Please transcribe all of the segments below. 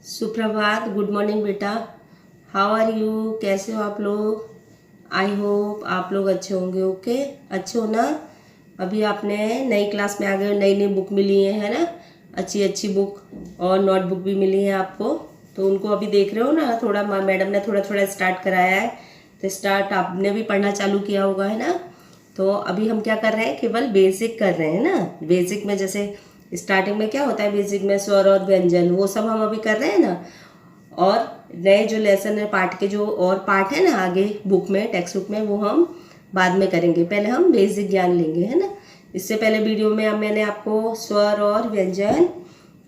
सुप्रभात, good morning बेटा। How are you? कैसे हो आप लोग? आई होप आप लोग अच्छे होंगे। ओके, अच्छे हो ना? अभी आपने नई क्लास में आ गए, नई नई बुक मिली है ना? अच्छी अच्छी बुक और नोटबुक भी मिली है आपको, तो उनको अभी देख रहे हो ना? थोड़ा मैडम ने थोड़ा थोड़ा स्टार्ट कराया है, तो स्टार्ट आपने भी पढ़ना चालू किया होगा, है ना? तो अभी हम क्या कर रहे हैं, केवल बेसिक कर रहे हैं ना। बेसिक में जैसे स्टार्टिंग में क्या होता है, बेसिक में स्वर और व्यंजन, वो सब हम अभी कर रहे हैं ना। और नए जो लेसन है, पाठ के जो और पाठ है ना आगे बुक में, टेक्स्ट बुक में, वो हम बाद में करेंगे। पहले हम बेसिक ज्ञान लेंगे, है ना। इससे पहले वीडियो में मैंने आपको स्वर और व्यंजन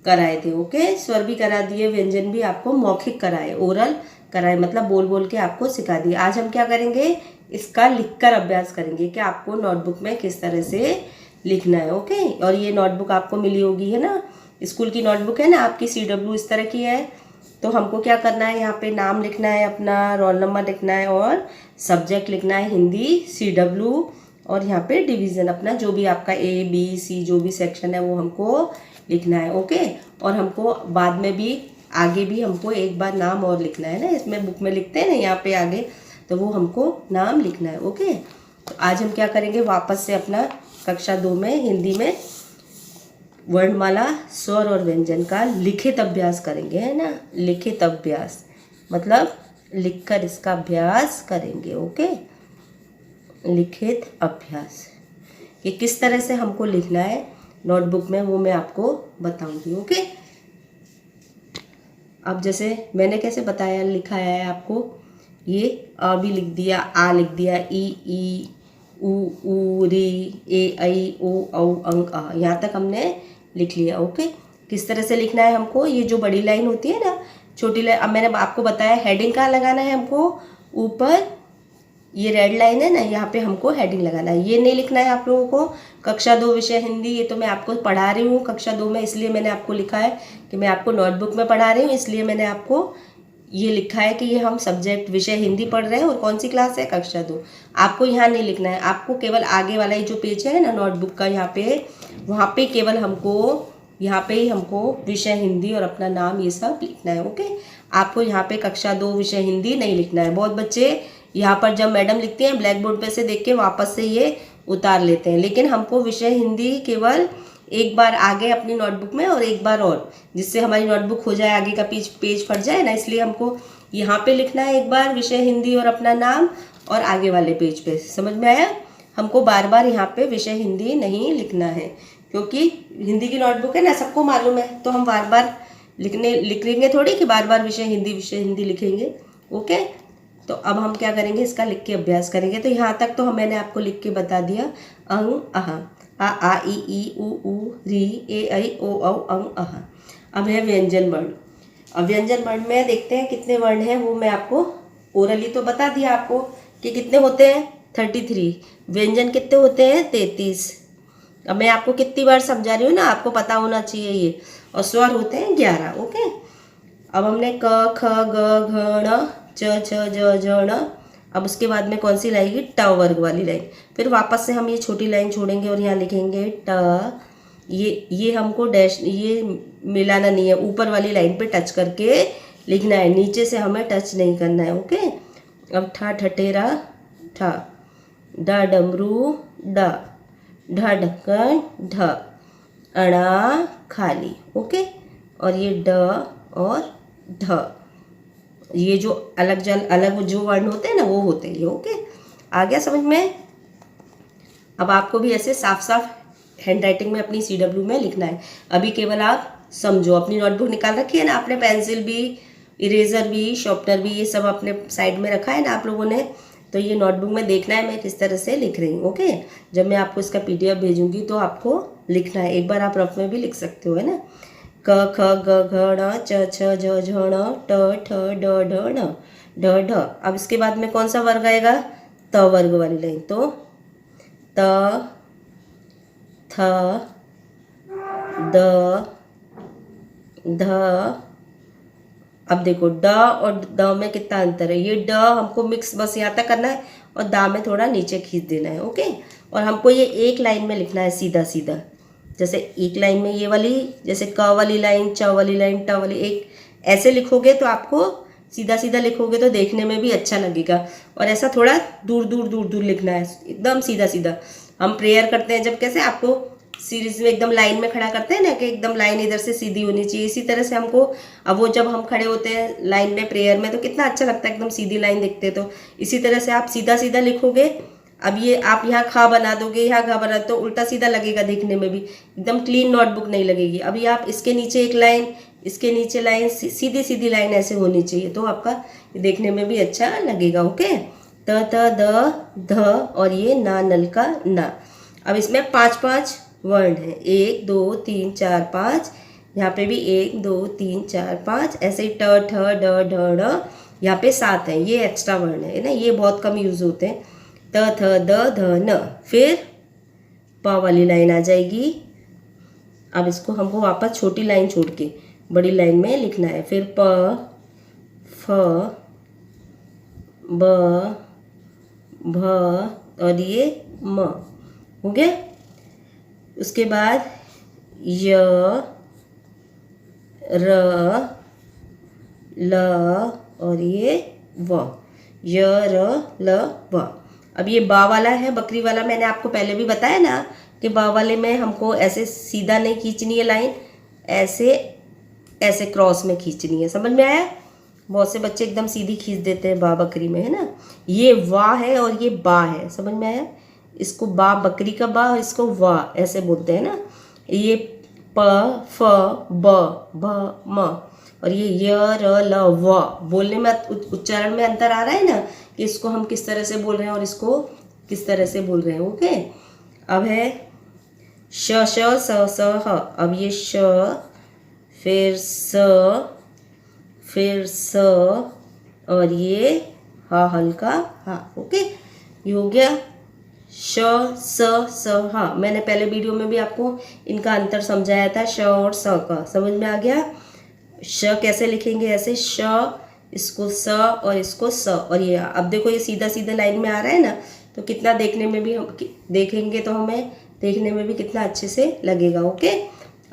कराए थे। ओके, स्वर भी करा दिए, व्यंजन भी आपको मौखिक कराए, ओरल कराए, मतलब बोल बोल के आपको सिखा दिए। आज हम क्या करेंगे, इसका लिखकर अभ्यास करेंगे कि आपको नोटबुक में किस तरह से लिखना है। ओके, और ये नोटबुक आपको मिली होगी, है ना। स्कूल की नोटबुक है ना आपकी, CW इस तरह की है। तो हमको क्या करना है, यहाँ पे नाम लिखना है, अपना रोल नंबर लिखना है, और सब्जेक्ट लिखना है हिंदी CW, और यहाँ पे डिवीज़न अपना जो भी आपका ABC जो भी सेक्शन है वो हमको लिखना है। ओके, और हमको बाद में भी आगे भी हमको एक बार नाम और लिखना है ना, इसमें बुक में लिखते हैं ना यहाँ पे आगे, तो वो हमको नाम लिखना है। ओके, तो आज हम क्या करेंगे, वापस से अपना कक्षा 2 में हिंदी में वर्णमाला, स्वर और व्यंजन का लिखित अभ्यास करेंगे, है ना। लिखित अभ्यास मतलब लिखकर इसका अभ्यास करेंगे। ओके, लिखित अभ्यास कि किस तरह से हमको लिखना है नोटबुक में, वो मैं आपको बताऊंगी। ओके, अब जैसे मैंने कैसे बताया, लिखा है आपको, ये अ भी लिख दिया, आ लिख दिया, ई उ ऊ री ए ऐ ओ औ अंग आ, यहाँ तक हमने लिख लिया। ओके, किस तरह से लिखना है हमको, ये जो बड़ी लाइन होती है ना, छोटी लाइन, अब मैंने आपको बताया हेडिंग कहाँ लगाना है हमको, ऊपर ये रेड लाइन है ना, यहाँ पे हमको हेडिंग लगाना है। ये नहीं लिखना है आप लोगों को कक्षा 2 विषय हिंदी, ये तो मैं आपको पढ़ा रही हूँ कक्षा 2 में, इसलिए मैंने आपको लिखा है कि मैं आपको नोटबुक में पढ़ा रही हूँ, इसलिए मैंने आपको ये लिखा है कि ये हम सब्जेक्ट विषय हिंदी पढ़ रहे हैं, और कौन सी क्लास है, कक्षा 2। आपको यहाँ नहीं लिखना है, आपको केवल आगे वाला ही जो पेज है ना नोटबुक का, यहाँ पे वहाँ पे केवल हमको, यहाँ पे ही हमको विषय हिंदी और अपना नाम ये सब लिखना है। ओके, आपको यहाँ पे कक्षा 2 विषय हिंदी नहीं लिखना है। बहुत बच्चे यहाँ पर जब मैडम लिखती हैं ब्लैक बोर्ड पे से देख के वापस से ये उतार लेते हैं, लेकिन हमको विषय हिंदी केवल एक बार आगे अपनी नोटबुक में और एक बार और, जिससे हमारी नोटबुक हो जाए, आगे का पेज फट जाए ना, इसलिए हमको यहाँ पे लिखना है एक बार विषय हिंदी और अपना नाम, और आगे वाले पेज पे। समझ में आया? हमको बार बार यहाँ पे विषय हिंदी नहीं लिखना है, क्योंकि हिंदी की नोटबुक है ना, सबको मालूम है, तो हम बार बार लिख लेंगे थोड़ी कि बार बार विषय हिंदी लिखेंगे। ओके, तो अब हम क्या करेंगे, इसका लिख के अभ्यास करेंगे। तो यहाँ तक तो मैंने आपको लिख के बता दिया, अंग अह, आ ई उ ऊ री ए ऐ ओ औ अंग अह। अब है व्यंजन वर्ण। अब व्यंजन वर्ण में देखते हैं कितने वर्ण हैं, वो मैं आपको ओरली तो बता दिया आपको कि कितने होते हैं, 33। व्यंजन कितने होते हैं, 33। अब मैं आपको कितनी बार समझा रही हूँ ना, आपको पता होना चाहिए ये। और स्वर होते हैं 11। ओके, अब हमने क ख ग घ ण च छ ज झ ण। अब उसके बाद में कौन सी लाएगी, ट वर्ग वाली लाइन। फिर वापस से हम ये छोटी लाइन छोड़ेंगे और यहाँ लिखेंगे ट। ये हमको डैश, ये मिलाना नहीं है, ऊपर वाली लाइन पे टच करके लिखना है, नीचे से हमें टच नहीं करना है। ओके, अब ठा ठठेरा ठा, ड डमरू ड, ढ ढक्कन ढ, अणा खाली। ओके, और ये ड और ढ, ये जो अलग जो वर्ण होते हैं ना, वो होते हैं ये। ओके, आ गया समझ में? अब आपको भी ऐसे साफ साफ हैंडराइटिंग में अपनी CW में लिखना है। अभी केवल आप समझो, अपनी नोटबुक निकाल रखी है ना आपने, पेंसिल भी, इरेजर भी, शार्पनर भी, ये सब अपने साइड में रखा है ना आप लोगों ने। तो ये नोटबुक में देखना है मैं किस तरह से लिख रही हूँ। ओके, जब मैं आपको इसका PDF भेजूंगी तो आपको लिखना है। एक बार आप रफ में भी लिख सकते हो, है ना। क ख ग घ ण च छ ज झ ण ट ठ ड ढ ण ढ ढ। अब इसके बाद में कौन सा वर्ग आएगा, त वर्ग वाली लाइन। तो त थ द ध। अब देखो ड और द में कितना अंतर है, ये ड हमको मिक्स बस यहाँ तक करना है, और दा में थोड़ा नीचे खींच देना है। ओके, और हमको ये एक लाइन में लिखना है सीधा सीधा, जैसे एक लाइन में ये वाली, जैसे क वाली लाइन, च वाली लाइन, ट वाली, एक ऐसे लिखोगे तो आपको सीधा सीधा लिखोगे तो देखने में भी अच्छा लगेगा, और ऐसा थोड़ा दूर दूर दूर दूर लिखना है, एकदम सीधा सीधा। हम प्रेयर करते हैं जब कैसे आपको सीरीज में एकदम लाइन में खड़ा करते हैं ना, कि एकदम लाइन इधर से सीधी होनी चाहिए, इसी तरह से हमको अब वो जब हम खड़े होते हैं लाइन में प्रेयर में तो कितना अच्छा लगता है, एकदम सीधी लाइन दिखते तो इसी तरह से आप सीधा सीधा लिखोगे। अब ये आप यहाँ खा बना दोगे, यहाँ खा बना तो उल्टा सीधा लगेगा देखने में भी, एकदम क्लीन नोटबुक नहीं लगेगी। अभी आप इसके नीचे एक लाइन, इसके नीचे लाइन, सीधी सीधी लाइन ऐसे होनी चाहिए, तो आपका देखने में भी अच्छा लगेगा। ओके, त त द ध और ये ना नल का ना। अब इसमें 5-5 वर्ण है, 1 2 3 4 5, यहाँ पे भी 1 2 3 4 5, ऐसे ही ट ठ ड ढ ढ, यहाँ पे 7 है, ये एक्स्ट्रा वर्ण है ना, ये बहुत कम यूज होते हैं। त थ द ध न, फिर प वाली लाइन आ जाएगी। अब इसको हमको वापस छोटी लाइन छोड़ के बड़ी लाइन में लिखना है, फिर प फ ब भ और ये म, हो गया। उसके बाद य र ल और ये व, य र ल व। अब ये बा वाला है, बकरी वाला, मैंने आपको पहले भी बताया ना कि बा वाले में हमको ऐसे सीधा नहीं खींचनी है लाइन, ऐसे ऐसे क्रॉस में खींचनी है, समझ में आया। बहुत से बच्चे एकदम सीधी खींच देते हैं बा बकरी में, है ना। ये वाह है और ये बा है, समझ में आया। इसको बा बकरी का बा और इसको वाह ऐसे बोलते हैं ना। ये प फ ब भ म और ये य र ल व, बोलने में उच्चारण में अंतर आ रहा है ना, कि इसको हम किस तरह से बोल रहे हैं और इसको किस तरह से बोल रहे हैं। ओके, अब है श श स स ह। अब ये श, फिर स, फिर स और ये हा हल्का हा। ओके, ये हो गया श स स हा। मैंने पहले वीडियो में भी आपको इनका अंतर समझाया था, श और स का, समझ में आ गया। श कैसे लिखेंगे, ऐसे श, इसको स और इसको स, और ये अब देखो ये सीधा सीधा लाइन में आ रहा है ना, तो कितना देखने में भी हम देखेंगे तो हमें देखने में भी कितना अच्छे से लगेगा। ओके,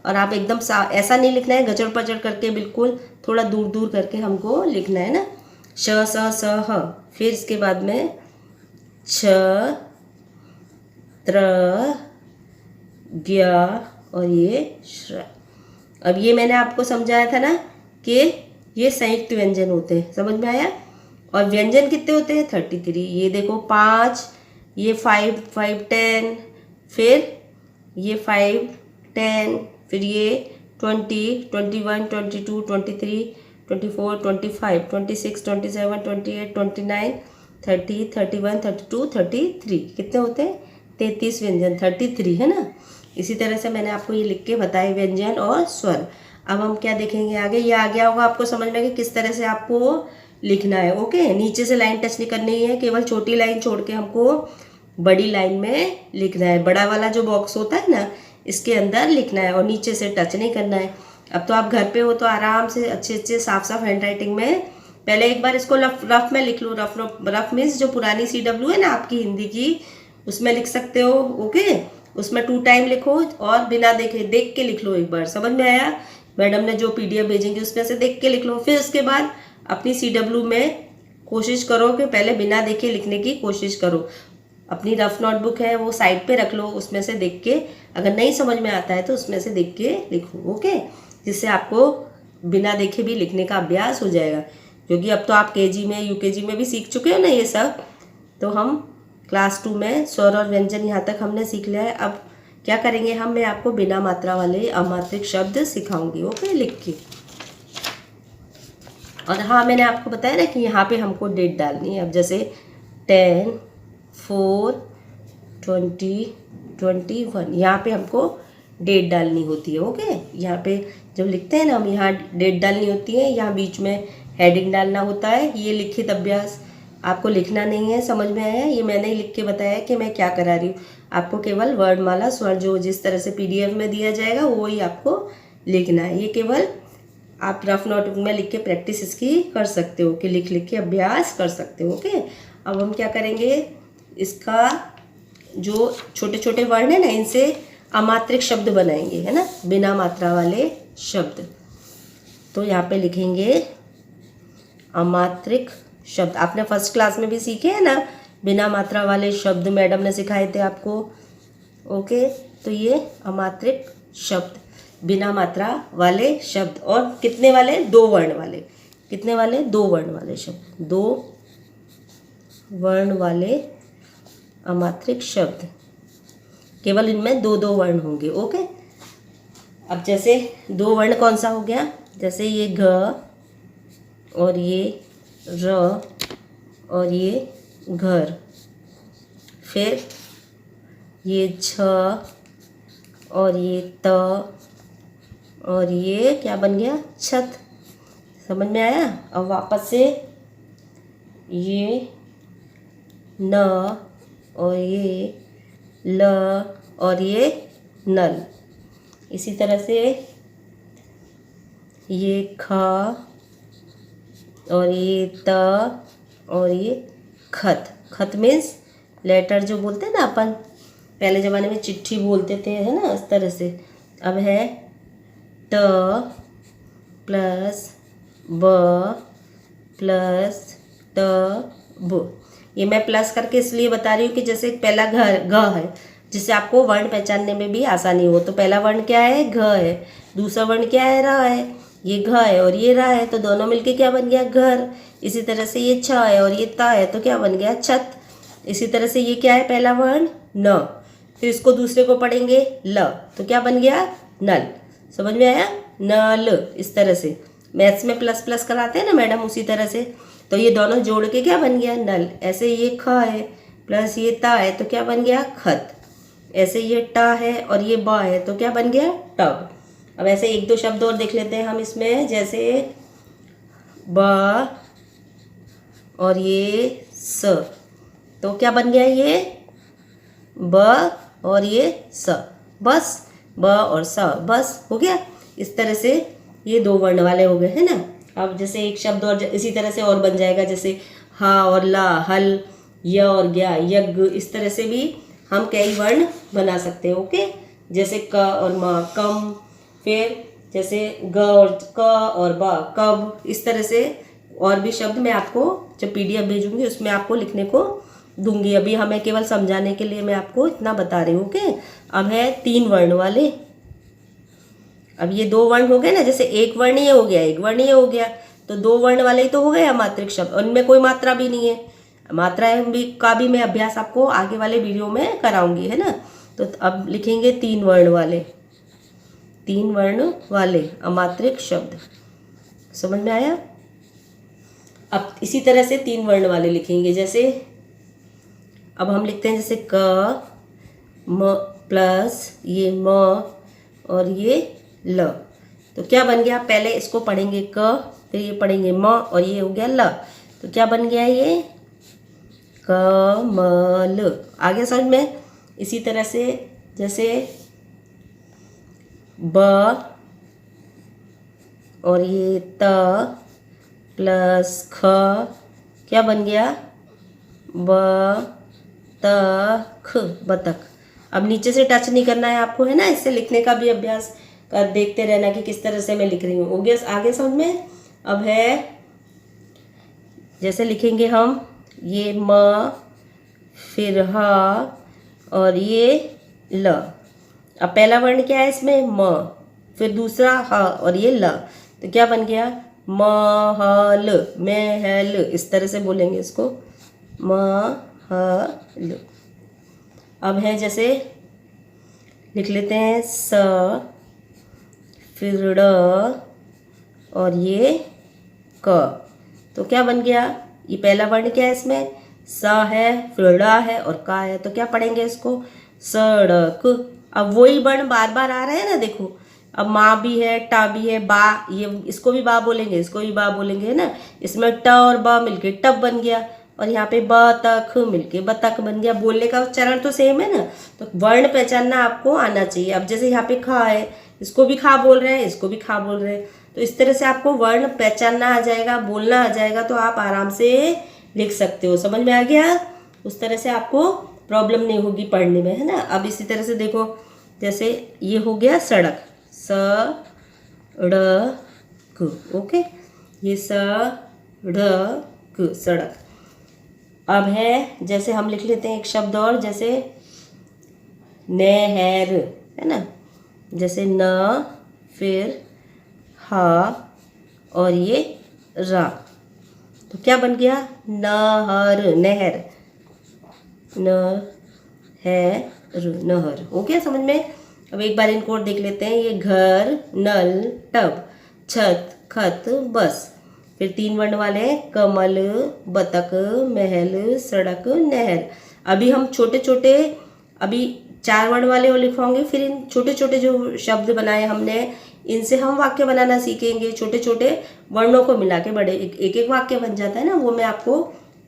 और आप एकदम ऐसा नहीं लिखना है गचड़ पचड़ करके, बिल्कुल थोड़ा दूर दूर करके हमको लिखना है ना। श स स ह, फिर इसके बाद में छ त्र ज्ञ और ये श्र। अब ये मैंने आपको समझाया था ना कि ये संयुक्त व्यंजन होते हैं, समझ में आया। और व्यंजन कितने होते हैं, 33। ये देखो 5, ये 5 5 10, फिर ये 5 10, फिर ये 20 21 22 23 24 25 26 27 28 29 30 31 32 33, कितने होते हैं, 33 व्यंजन, 33 है ना। इसी तरह से मैंने आपको ये लिख के बताए व्यंजन और स्वर। अब हम क्या देखेंगे आगे, ये आ गया होगा आपको समझ में कि किस तरह से आपको लिखना है। ओके, नीचे से लाइन टच नहीं करनी है, केवल छोटी लाइन छोड़ के हमको बड़ी लाइन में लिखना है। बड़ा वाला जो बॉक्स होता है ना, इसके अंदर लिखना है और नीचे से टच नहीं करना है। अब तो आप घर पे हो तो आराम से अच्छे अच्छे साफ साफ हैंड राइटिंग में पहले एक बार इसको रफ में लिख लो। रफ मीन्स जो पुरानी CW है ना आपकी हिंदी की, उसमें लिख सकते हो। ओके, उसमें 2 टाइम लिखो और बिना देखे देख के लिख लो एक बार, समझ में आया। मैडम ने जो PDF भेजेंगे उसमें से देख के लिख लो। फिर उसके बाद अपनी CW में कोशिश करो कि पहले बिना देखे लिखने की कोशिश करो। अपनी रफ नोटबुक है वो साइड पे रख लो, उसमें से देख के, अगर नहीं समझ में आता है तो उसमें से देख के लिखो। ओके, जिससे आपको बिना देखे भी लिखने का अभ्यास हो जाएगा, क्योंकि अब तो आप KG में UKG में भी सीख चुके हो ना ये सब। तो हम क्लास 2 में स्वर और व्यंजन यहाँ तक हमने सीख लिया है। अब क्या करेंगे हम, मैं आपको बिना मात्रा वाले अमात्रिक शब्द सिखाऊंगी। ओके, लिख के। और हाँ, मैंने आपको बताया ना कि यहाँ पे हमको डेट डालनी है। अब जैसे 10 4 20 21, यहाँ पे हमको डेट डालनी होती है। ओके, यहाँ पे जब लिखते हैं ना हम, यहाँ डेट डालनी होती है, यहाँ बीच में हेडिंग डालना होता है। ये लिखित अभ्यास आपको लिखना नहीं है, समझ में आया। ये मैंने ही लिख के बताया कि मैं क्या करा रही हूँ। आपको केवल वर्णमाला स्वर जो जिस तरह से PDF में दिया जाएगा वो ही आपको लिखना है। ये केवल आप रफ नोटबुक में लिख के प्रैक्टिस इसकी कर सकते हो, कि लिख लिख के अभ्यास कर सकते हो। ओके, अब हम क्या करेंगे, इसका जो छोटे छोटे वर्ण है ना, इनसे अमात्रिक शब्द बनाएंगे, है ना, बिना मात्रा वाले शब्द। तो यहाँ पे लिखेंगे अमात्रिक शब्द। आपने फर्स्ट क्लास में भी सीखे हैं ना, बिना मात्रा वाले शब्द मैडम ने सिखाए थे आपको। ओके, तो ये अमात्रिक शब्द, बिना मात्रा वाले शब्द। और कितने वाले? 2 वर्ण वाले। कितने वाले? 2 वर्ण वाले शब्द, 2 वर्ण वाले अमात्रिक शब्द। केवल इनमें 2-2 वर्ण होंगे। ओके, अब जैसे 2 वर्ण कौन सा हो गया? जैसे ये घ और ये र और ये घर, फिर ये छ और ये त और ये क्या बन गया? छत। समझ में आया? अब वापस से ये न और ये ल और ये नल। इसी तरह से ये ख और ये त और ये खत। खत मीन्स लेटर जो बोलते हैं ना अपन, पहले ज़माने में चिट्ठी बोलते थे, है ना, इस तरह से। अब है ट प्लस ब प्लस त ब। ये मैं प्लस करके इसलिए बता रही हूँ कि जैसे पहला घ है, जिससे आपको वर्ण पहचानने में भी आसानी हो। तो पहला वर्ण क्या है? घ है। दूसरा वर्ण क्या है? र है। ये घ है और ये रा है, तो दोनों मिलके क्या बन गया? घर। इसी तरह से ये छ है और ये ता है, तो क्या बन गया? छत। इसी तरह से ये क्या है? पहला वर्ण न, फिर इसको दूसरे को पढ़ेंगे ल, तो क्या बन गया? नल। समझ में आया? नल। इस तरह से मैथ्स में प्लस प्लस कराते हैं ना मैडम, उसी तरह से। तो ये दोनों जोड़ के क्या बन गया? नल। ऐसे ये ख है प्लस ये ता है, तो क्या बन गया? खत। ऐसे ये टा है और ये बा है, तो क्या बन गया? टब। अब ऐसे 1-2 शब्द और देख लेते हैं हम इसमें, जैसे ब और ये स, तो क्या बन गया? ये ब और ये स, बस। ब और स, बस, हो गया। इस तरह से ये 2 वर्ण वाले हो गए, है ना। अब जैसे एक शब्द और इसी तरह से और बन जाएगा, जैसे हा और ला, हल, य और ज्ञा, यज्ञ। इस तरह से भी हम कई वर्ण बना सकते हैं। ओके, जैसे क और म, कम। फिर जैसे ग और क और ब, कब। इस तरह से और भी शब्द मैं आपको जब PDF भेजूंगी उसमें आपको लिखने को दूंगी। अभी हमें केवल समझाने के लिए मैं आपको इतना बता रही हूँ। ओके, अब है 3 वर्ण वाले। अब ये 2 वर्ण हो गए ना, जैसे एक वर्ण ये हो गया, एक वर्ण ये हो गया, तो 2 वर्ण वाले ही तो हो गए अमात्रिक शब्द। उनमें कोई मात्रा भी नहीं है। मात्रा भी का भी मैं अभ्यास आपको आगे वाले वीडियो में कराऊंगी, है ना। तो अब लिखेंगे 3 वर्ण वाले, 3 वर्ण वाले अमात्रिक शब्द। समझ में आया? अब इसी तरह से 3 वर्ण वाले लिखेंगे। जैसे अब हम लिखते हैं जैसे क म प्लस ये म और ये ल, तो क्या बन गया? पहले इसको पढ़ेंगे क, फिर ये पढ़ेंगे म और ये हो गया ल, तो क्या बन गया? ये कमल। आगे समझ में? इसी तरह से जैसे ब और ये त प्लस ख, क्या बन गया? ब त ख, बतख। अब नीचे से टच नहीं करना है आपको, है ना। इससे लिखने का भी अभ्यास कर देखते रहना कि किस तरह से मैं लिख रही हूँ। हो गया आगे समझ में? अब है जैसे लिखेंगे हम ये म, फिर ह और ये ल। अब पहला वर्ण क्या है इसमें? म, फिर दूसरा ह और ये ल, तो क्या बन गया? महल, महल। इस तरह से बोलेंगे इसको, महल। अब है जैसे लिख लेते हैं स, फिर ड़ और ये क, तो क्या बन गया? ये पहला वर्ण क्या है इसमें? स है, फिर ड़ है और का है, तो क्या पढ़ेंगे इसको? सड़क। अब वही वर्ण बार बार आ रहे हैं ना, देखो। अब माँ भी है, टा भी है, बा, ये इसको भी बा बोलेंगे, इसको भी बा बोलेंगे, है ना। इसमें ट और ब मिलके टब बन गया, और यहाँ पे ब तक मिलके बतख बन गया। बोलने का उच्चारण तो सेम है ना, तो वर्ण पहचानना आपको आना चाहिए। अब जैसे यहाँ पे खा है, इसको भी खा बोल रहे हैं, इसको भी खा बोल रहे हैं, तो इस तरह से आपको वर्ण पहचानना आ जाएगा, बोलना आ जाएगा, तो आप आराम से लिख सकते हो। समझ में आ गया? उस तरह से आपको प्रॉब्लम नहीं होगी पढ़ने में, है ना। अब इसी तरह से देखो, जैसे ये हो गया सड़क, स ड़ ओके, ये सड़क, सड़क। अब है जैसे हम लिख लेते हैं एक शब्द और, जैसे नहर, है ना, जैसे न, फिर हा और ये रा, तो क्या बन गया? नहर, नहर, नहर। ओके, समझ में? अब एक बार इनको और देख लेते हैं। ये घर, नल, टब, छत, खत, बस। फिर 3 वर्ण वाले हैं, कमल, बतख, महल, सड़क, नहर। अभी हम छोटे छोटे, अभी 4 वर्ण वाले और लिखवाओगे, फिर इन छोटे छोटे जो शब्द बनाए हमने, इनसे हम वाक्य बनाना सीखेंगे। छोटे छोटे वर्णों को मिला के बड़े एक एक वाक्य बन जाता है ना, वो मैं आपको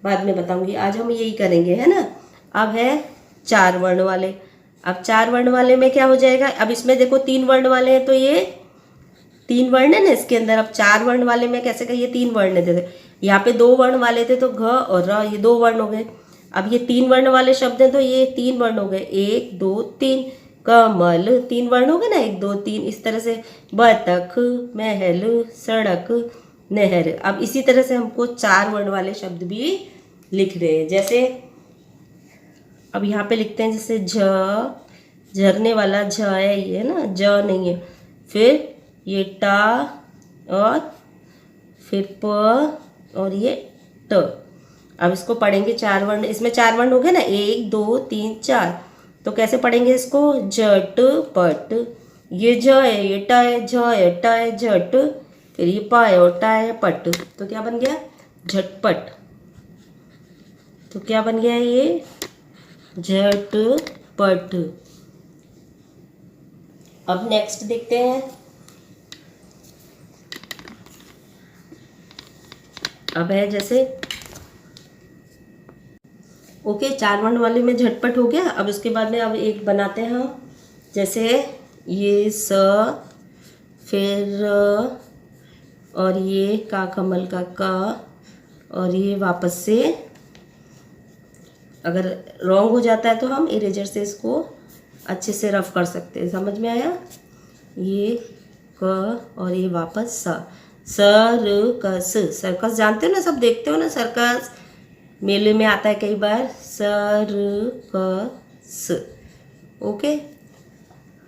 बाद में बताऊंगी। आज हम यही करेंगे, है ना। अब है 4 वर्ण वाले। अब 4 वर्ण वाले में क्या हो जाएगा? अब इसमें देखो 3 वर्ण वाले हैं, तो ये 3 वर्ण है ना इसके अंदर। अब 4 वर्ण वाले में कैसे कहिए? 3 वर्ण थे, यहाँ पे 2 वर्ण वाले थे, तो घ और र, ये 2 वर्ण हो गए। अब ये 3 वर्ण वाले शब्द हैं, तो ये 3 वर्ण हो गए, 1 2 3। कमल 3 वर्ण हो गए ना, 1 2 3। इस तरह से बतख, महल, सड़क, नहर। अब इसी तरह से हमको 4 वर्ण वाले शब्द भी लिख रहे हैं। जैसे अब यहाँ पे लिखते हैं, जैसे झरने वाला झ है ये, ना, ज नहीं है। फिर ये टा, और फिर प, और ये ट। अब इसको पढ़ेंगे 4 वर्ण, इसमें 4 वर्ण हो गए ना, 1 2 3 4। तो कैसे पढ़ेंगे इसको? झट पट। ये ज है, ये टा है, झ है, टा है, झट। फिर ये पा है और टा है, पट। तो क्या बन गया? झटपट। तो क्या बन गया ये? झटपट। अब नेक्स्ट देखते हैं। अब है जैसे, ओके, 4 वर्ण वाले में झटपट हो गया। अब उसके बाद में अब एक बनाते हैं हम, जैसे ये स, फिर र, और ये का, कमल का का, और ये वापस से, अगर रॉन्ग हो जाता है तो हम इरेजर से इसको अच्छे से रफ कर सकते हैं। समझ में आया? ये क और ये वापस स। सर्कस, सर्कस जानते हो ना, सब देखते हो ना, सर्कस मेले में आता है कई बार। Circus, okay.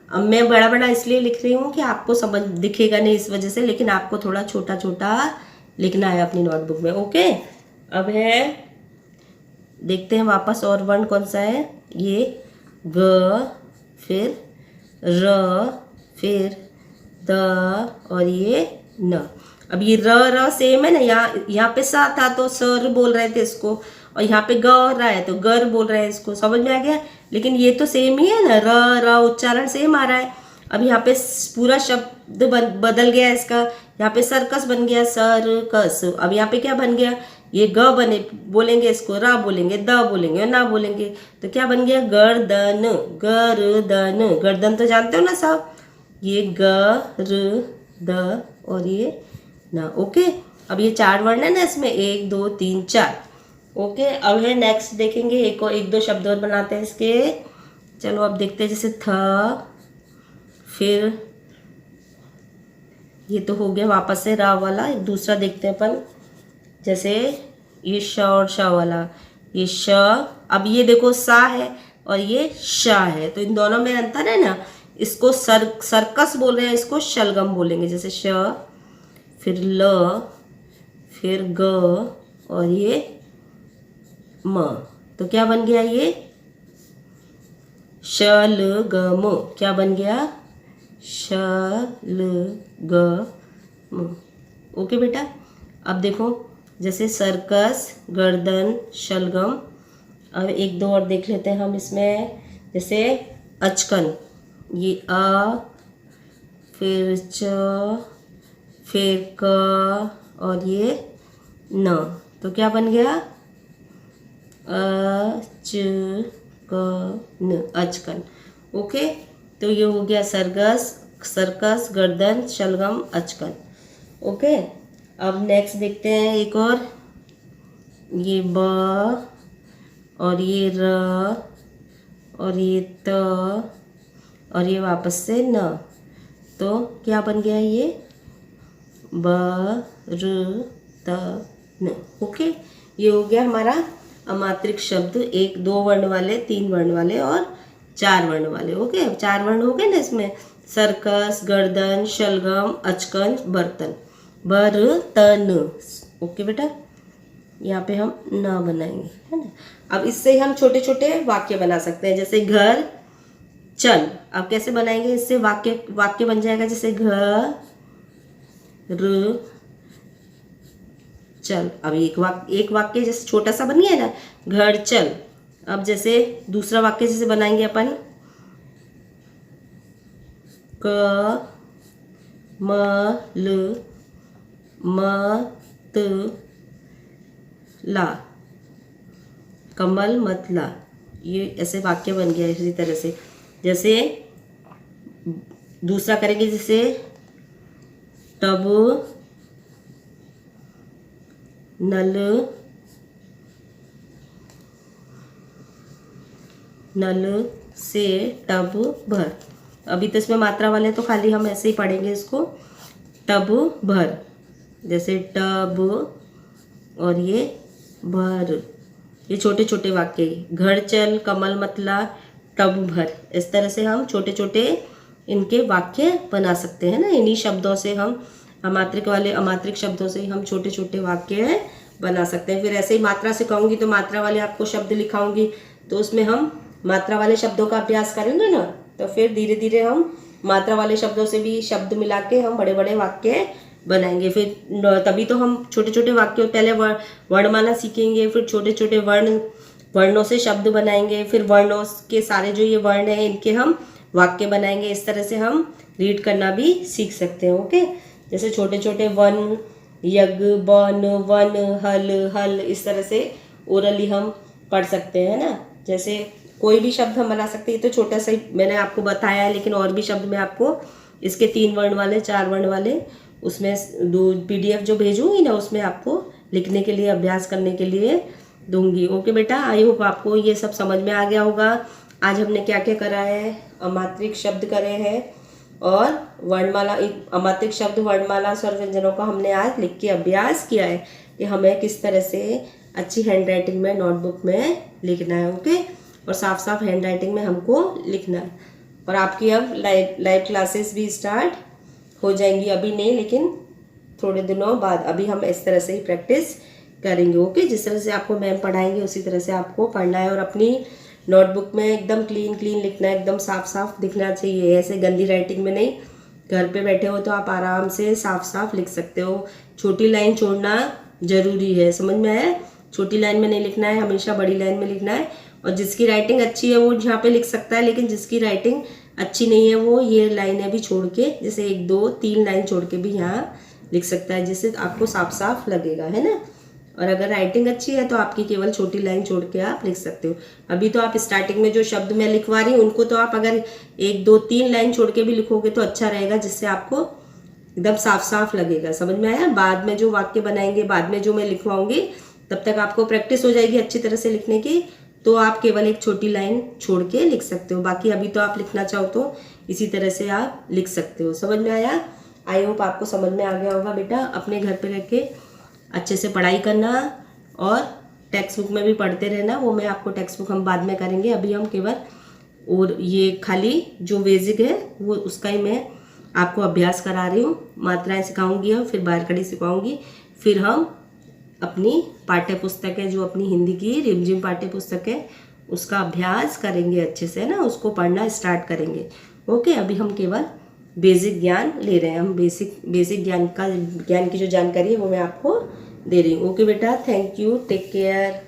अब मैं बड़ा बड़ा इसलिए लिख रही हूँ कि आपको समझ दिखेगा नहीं इस वजह से, लेकिन आपको थोड़ा छोटा छोटा लिखना है अपनी नोटबुक में, ओके। अब है, देखते हैं वापस और वर्ण कौन सा है। ये ग, फिर र, फिर द, और ये न। अब ये र सेम है ना, यहाँ पे सा था तो सर बोल रहे थे इसको, और यहाँ पे ग रहा है तो गर बोल रहे हैं इसको। समझ में आ गया? लेकिन ये तो सेम ही है ना, र उच्चारण सेम आ रहा है। अब यहाँ पे पूरा शब्द बदल गया इसका। यहाँ पे सर्कस बन गया, सर्कस। अब यहाँ पे क्या बन गया? ये ग बने, बोलेंगे इसको, रा बोलेंगे, द बोलेंगे और ना बोलेंगे, तो क्या बन गया? गर्दन, गर्दन। गर्दन तो जानते हो ना सब। ये ग, र, द, और ये ना, ओके। अब ये 4 वर्ण है ना इसमें, 1 2 3 4, ओके। अब है नेक्स्ट देखेंगे, एक दो शब्द और बनाते हैं इसके। चलो अब देखते हैं, जैसे थ, फिर ये तो हो गया वापस से रा वाला। एक दूसरा देखते हैं अपन, जैसे ये श और श वाला, ये श। अब ये देखो सा है और ये श है, तो इन दोनों में अंतर है ना। इसको सर्कस बोल रहे हैं, इसको शलगम बोलेंगे। जैसे श, फिर ल, फिर ग, और ये म। तो क्या बन गया ये? शलगम। क्या बन गया? शलगम। ओके बेटा। अब देखो, जैसे सर्कस, गर्दन, शलगम। अब एक दो और देख लेते हैं हम इसमें, जैसे अचकन। ये अ, फिर च, फिर क, और ये न। तो क्या बन गया? अचकन, अचकन। ओके, तो ये हो गया सर्कस, गर्दन, शलगम, अचकन। ओके। अब नेक्स्ट देखते हैं एक और, ये ब, और ये र, और ये त, और ये वापस से न। तो क्या बन गया ये? बर्तन। ओके, ये हो गया हमारा अमात्रिक शब्द, 1 2 वर्ण वाले, 3 वर्ण वाले और 4 वर्ण वाले। ओके, 4 वर्ण हो गए ना इसमें, सर्कस, गर्दन, शलगम, अचकन, बर्तन, बर्तन। ओके बेटा, यहाँ पे हम न बनाएंगे, है ना। अब इससे हम छोटे छोटे वाक्य बना सकते हैं, जैसे घर चल। अब कैसे बनाएंगे इससे वाक्य? वाक्य बन जाएगा जैसे घर चल। अब एक वाक्य जैसे छोटा सा बन गया ना, घर चल। अब जैसे दूसरा वाक्य जैसे बनाएंगे अपन, क म ल म त ला, कमल मत ला। ये ऐसे वाक्य बन गया। इसी तरह से जैसे दूसरा करेंगे, जैसे टब नल से टब भर। अभी तो इसमें मात्रा वाले तो खाली हम ऐसे ही पढ़ेंगे इसको, टब भर, जैसे टब और ये भर, ये छोटे छोटे वाक्य। घर चल, कमल मतला, टब भर, इस तरह से हम छोटे छोटे इनके वाक्य बना सकते हैं ना। इन्हीं शब्दों से हम अमात्रिक शब्दों से हम छोटे छोटे वाक्य बना सकते हैं। फिर ऐसे ही मात्रा सिखाऊंगी तो मात्रा वाले आपको शब्द लिखाऊंगी, तो उसमें हम मात्रा वाले शब्दों का अभ्यास करेंगे ना, तो फिर धीरे धीरे हम मात्रा वाले शब्दों से भी शब्द मिला के हम बड़े बड़े वाक्य बनाएंगे। फिर तभी तो हम छोटे छोटे वाक्यों, पहले वर्णमाला सीखेंगे, फिर छोटे छोटे वर्णों से शब्द बनाएंगे, फिर वर्णों के सारे जो ये वर्ण हैं इनके हम वाक्य बनाएंगे। इस तरह से हम रीड करना भी सीख सकते हैं। ओके, जैसे छोटे छोटे वन, यज्ञ, बन, वन, हल, इस तरह से ओरली हम पढ़ सकते हैं ना। जैसे कोई भी शब्द हम बना सकते हैं। ये तो छोटा सा ही मैंने आपको बताया है, लेकिन और भी शब्द मैं आपको इसके 3 वर्ण वाले, 4 वर्ण वाले, उसमें PDF जो भेजूंगी ना, उसमें आपको लिखने के लिए, अभ्यास करने के लिए दूंगी। ओके बेटा, आई होप आपको ये सब समझ में आ गया होगा। आज हमने क्या क्या करा है, अमात्रिक शब्द करे हैं और वर्णमाला, अमात्रिक शब्द, वर्णमाला, स्वर व्यंजनों का हमने आज लिख के अभ्यास किया है कि हमें किस तरह से अच्छी हैंडराइटिंग में नोटबुक में लिखना है। ओके, और साफ साफ हैंडराइटिंग में हमको लिखना है। और आपकी अब लाइव क्लासेस भी स्टार्ट हो जाएंगी, अभी नहीं लेकिन थोड़े दिनों बाद। अभी हम इस तरह से ही प्रैक्टिस करेंगे। ओके, जिस तरह से आपको मैम पढ़ाएंगे उसी तरह से आपको पढ़ना है और अपनी नोटबुक में एकदम क्लीन लिखना है, एकदम साफ साफ दिखना चाहिए, ऐसे गंदी राइटिंग में नहीं। घर पे बैठे हो तो आप आराम से साफ साफ लिख सकते हो। छोटी लाइन छोड़ना जरूरी है, समझ में आया? छोटी लाइन में नहीं लिखना है, हमेशा बड़ी लाइन में लिखना है। और जिसकी राइटिंग अच्छी है वो यहाँ पे लिख सकता है, लेकिन जिसकी राइटिंग अच्छी नहीं है वो ये लाइनें भी छोड़ के, जैसे 1 2 3 लाइन छोड़ के भी यहाँ लिख सकता है, जिससे आपको साफ साफ लगेगा, है ना। और अगर राइटिंग अच्छी है तो आपकी केवल छोटी लाइन छोड़ के आप लिख सकते हो। अभी तो आप स्टार्टिंग में जो शब्द मैं लिखवा रही हूँ उनको तो आप अगर 1 2 3 लाइन छोड़ के भी लिखोगे तो अच्छा रहेगा, जिससे आपको एकदम साफ साफ लगेगा। समझ में आया? बाद में जो वाक्य बनाएंगे, बाद में जो मैं लिखवाऊंगी, तब तक आपको प्रैक्टिस हो जाएगी अच्छी तरह से लिखने की, तो आप केवल एक छोटी लाइन छोड़ के लिख सकते हो। बाकी अभी तो आप लिखना चाहो तो इसी तरह से आप लिख सकते हो। समझ में आया? आई होप आपको समझ में आ गया होगा बेटा। अपने घर पे रह के अच्छे से पढ़ाई करना और टेक्स्ट बुक में भी पढ़ते रहना। वो मैं आपको टेक्स्ट बुक हम बाद में करेंगे, अभी हम केवल और ये खाली जो बेसिक है वो उसका ही मैं आपको अभ्यास करा रही हूँ। मात्राएं सिखाऊंगी और फिर बारकड़ी सिखाऊंगी। फिर हम अपनी पाठ्य पुस्तक है, जो अपनी हिंदी की रिमझिम पाठ्य पुस्तक है, उसका अभ्यास करेंगे अच्छे से, ना, उसको पढ़ना स्टार्ट करेंगे। ओके, अभी हम केवल बेसिक ज्ञान ले रहे हैं। हम बेसिक ज्ञान की जो जानकारी है वो मैं आपको दे रही हूँ। ओके बेटा, थैंक यू, टेक केयर।